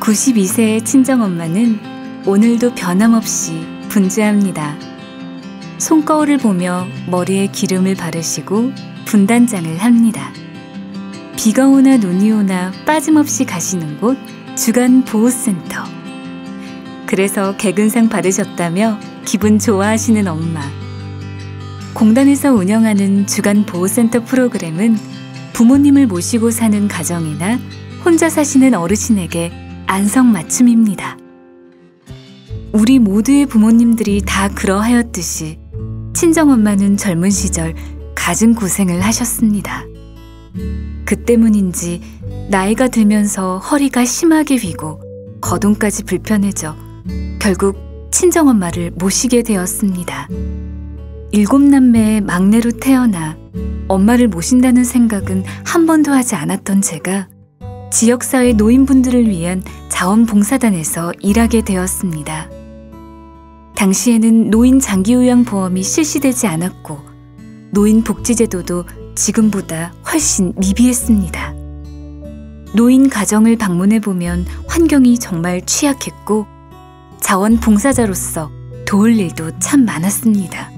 92세의 친정엄마는 오늘도 변함없이 분주합니다. 손거울을 보며 머리에 기름을 바르시고 분단장을 합니다. 비가 오나 눈이 오나 빠짐없이 가시는 곳 주간보호센터. 그래서 개근상 받으셨다며 기분 좋아하시는 엄마. 공단에서 운영하는 주간보호센터 프로그램은 부모님을 모시고 사는 가정이나 혼자 사시는 어르신에게 안성맞춤입니다. 우리 모두의 부모님들이 다 그러하였듯이 친정엄마는 젊은 시절 갖은 고생을 하셨습니다. 그 때문인지 나이가 들면서 허리가 심하게 휘고 거동까지 불편해져 결국 친정엄마를 모시게 되었습니다. 7남매의 막내로 태어나 엄마를 모신다는 생각은 한 번도 하지 않았던 제가 지역사회 노인분들을 위한 자원봉사단에서 일하게 되었습니다. 당시에는 노인 장기요양보험이 실시되지 않았고 노인복지제도도 지금보다 훨씬 미비했습니다. 노인 가정을 방문해보면 환경이 정말 취약했고 자원봉사자로서 도울 일도 참 많았습니다.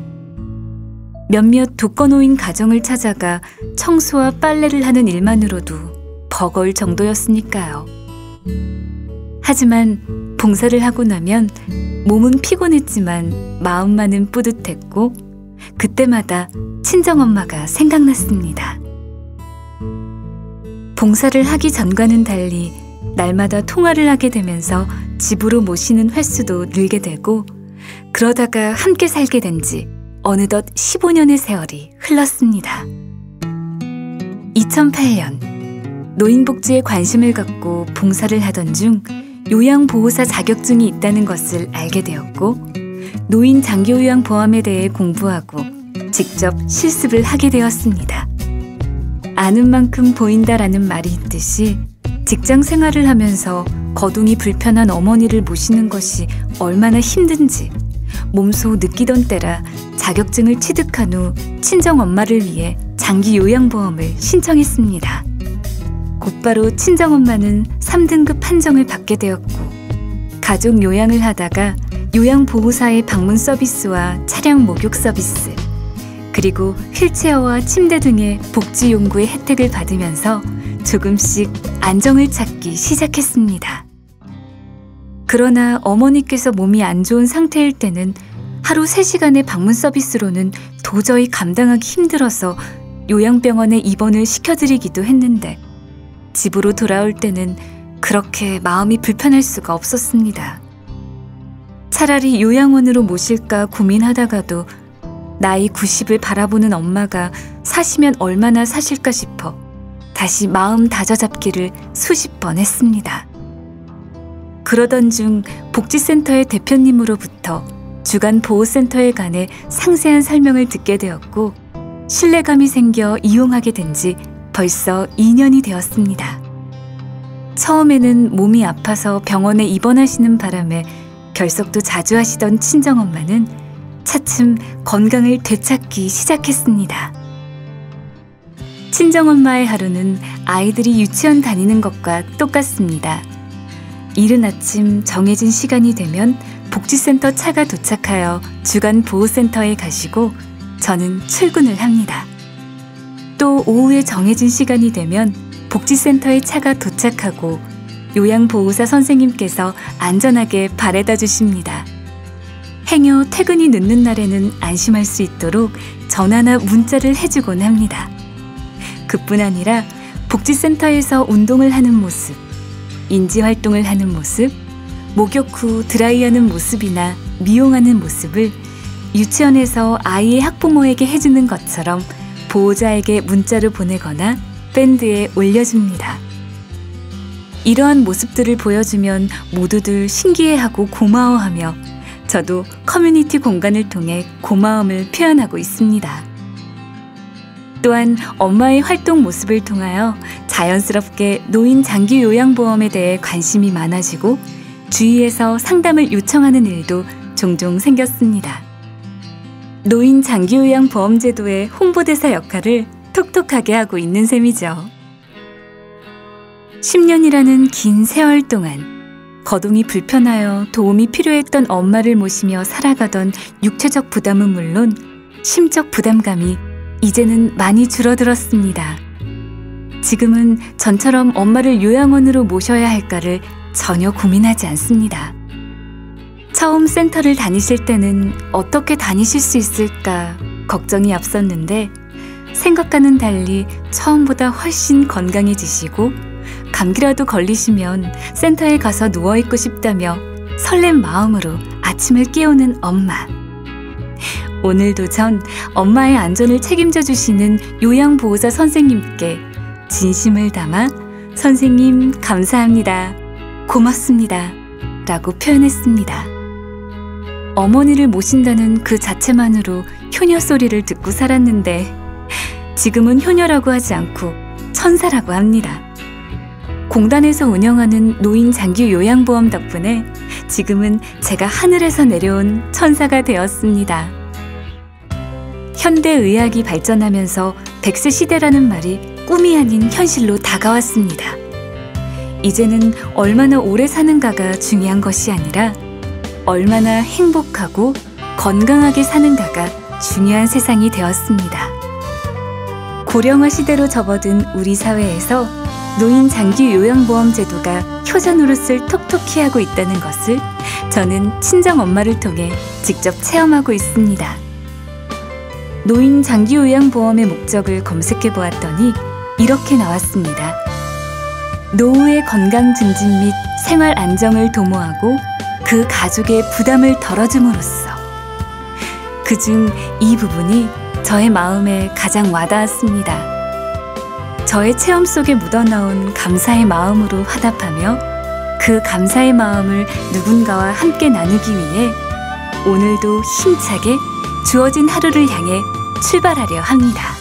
몇몇 독거노인 가정을 찾아가 청소와 빨래를 하는 일만으로도 버거울 정도였으니까요. 하지만 봉사를 하고 나면 몸은 피곤했지만 마음만은 뿌듯했고 그때마다 친정엄마가 생각났습니다. 봉사를 하기 전과는 달리 날마다 통화를 하게 되면서 집으로 모시는 횟수도 늘게 되고 그러다가 함께 살게 된 지 어느덧 15년의 세월이 흘렀습니다. 2008년 노인복지에 관심을 갖고 봉사를 하던 중 요양보호사 자격증이 있다는 것을 알게 되었고 노인 장기요양보험에 대해 공부하고 직접 실습을 하게 되었습니다. 아는 만큼 보인다라는 말이 있듯이 직장 생활을 하면서 거동이 불편한 어머니를 모시는 것이 얼마나 힘든지 몸소 느끼던 때라 자격증을 취득한 후 친정엄마를 위해 장기요양보험을 신청했습니다. 곧바로 친정엄마는 3등급 판정을 받게 되었고 가족 요양을 하다가 요양보호사의 방문 서비스와 차량 목욕 서비스 그리고 휠체어와 침대 등의 복지용구의 혜택을 받으면서 조금씩 안정을 찾기 시작했습니다. 그러나 어머니께서 몸이 안 좋은 상태일 때는 하루 3시간의 방문 서비스로는 도저히 감당하기 힘들어서 요양병원에 입원을 시켜드리기도 했는데 집으로 돌아올 때는 그렇게 마음이 불편할 수가 없었습니다. 차라리 요양원으로 모실까 고민하다가도 나이 90을 바라보는 엄마가 사시면 얼마나 사실까 싶어 다시 마음 다져잡기를 수십 번 했습니다. 그러던 중 복지센터의 대표님으로부터 주간보호센터에 관해 상세한 설명을 듣게 되었고 신뢰감이 생겨 이용하게 된 지 벌써 2년이 되었습니다. 처음에는 몸이 아파서 병원에 입원하시는 바람에 결석도 자주 하시던 친정엄마는 차츰 건강을 되찾기 시작했습니다. 친정엄마의 하루는 아이들이 유치원 다니는 것과 똑같습니다. 이른 아침 정해진 시간이 되면 복지센터 차가 도착하여 주간보호센터에 가시고 저는 출근을 합니다. 또 오후에 정해진 시간이 되면 복지센터에 차가 도착하고 요양보호사 선생님께서 안전하게 바래다 주십니다. 행여 퇴근이 늦는 날에는 안심할 수 있도록 전화나 문자를 해주곤 합니다. 그뿐 아니라 복지센터에서 운동을 하는 모습, 인지활동을 하는 모습, 목욕 후 드라이하는 모습이나 미용하는 모습을 유치원에서 아이의 학부모에게 해주는 것처럼 보호자에게 문자로 보내거나 밴드에 올려줍니다. 이러한 모습들을 보여주면 모두들 신기해하고 고마워하며 저도 커뮤니티 공간을 통해 고마움을 표현하고 있습니다. 또한 엄마의 활동 모습을 통하여 자연스럽게 노인 장기요양보험에 대해 관심이 많아지고 주위에서 상담을 요청하는 일도 종종 생겼습니다. 노인 장기요양보험제도의 홍보대사 역할을 톡톡하게 하고 있는 셈이죠. 10년이라는 긴 세월 동안 거동이 불편하여 도움이 필요했던 엄마를 모시며 살아가던 육체적 부담은 물론 심적 부담감이 이제는 많이 줄어들었습니다. 지금은 전처럼 엄마를 요양원으로 모셔야 할까를 전혀 고민하지 않습니다. 처음 센터를 다니실 때는 어떻게 다니실 수 있을까 걱정이 앞섰는데 생각과는 달리 처음보다 훨씬 건강해지시고 감기라도 걸리시면 센터에 가서 누워있고 싶다며 설렘 마음으로 아침을 깨우는 엄마. 오늘도 전 엄마의 안전을 책임져 주시는 요양보호사 선생님께 진심을 담아 선생님 감사합니다, 고맙습니다 라고 표현했습니다. 어머니를 모신다는 그 자체만으로 효녀 소리를 듣고 살았는데 지금은 효녀라고 하지 않고 천사라고 합니다. 공단에서 운영하는 노인 장기 요양보험 덕분에 지금은 제가 하늘에서 내려온 천사가 되었습니다. 현대의학이 발전하면서 100세 시대라는 말이 꿈이 아닌 현실로 다가왔습니다. 이제는 얼마나 오래 사는가가 중요한 것이 아니라 얼마나 행복하고 건강하게 사는가가 중요한 세상이 되었습니다. 고령화 시대로 접어든 우리 사회에서 노인 장기 요양보험 제도가 효자 노릇을 톡톡히 하고 있다는 것을 저는 친정엄마를 통해 직접 체험하고 있습니다. 노인 장기 요양보험의 목적을 검색해 보았더니 이렇게 나왔습니다. 노후의 건강 증진 및 생활 안정을 도모하고 그 가족의 부담을 덜어줌으로써. 그중 이 부분이 저의 마음에 가장 와닿았습니다. 저의 체험 속에 묻어나온 감사의 마음으로 화답하며 그 감사의 마음을 누군가와 함께 나누기 위해 오늘도 힘차게 주어진 하루를 향해 출발하려 합니다.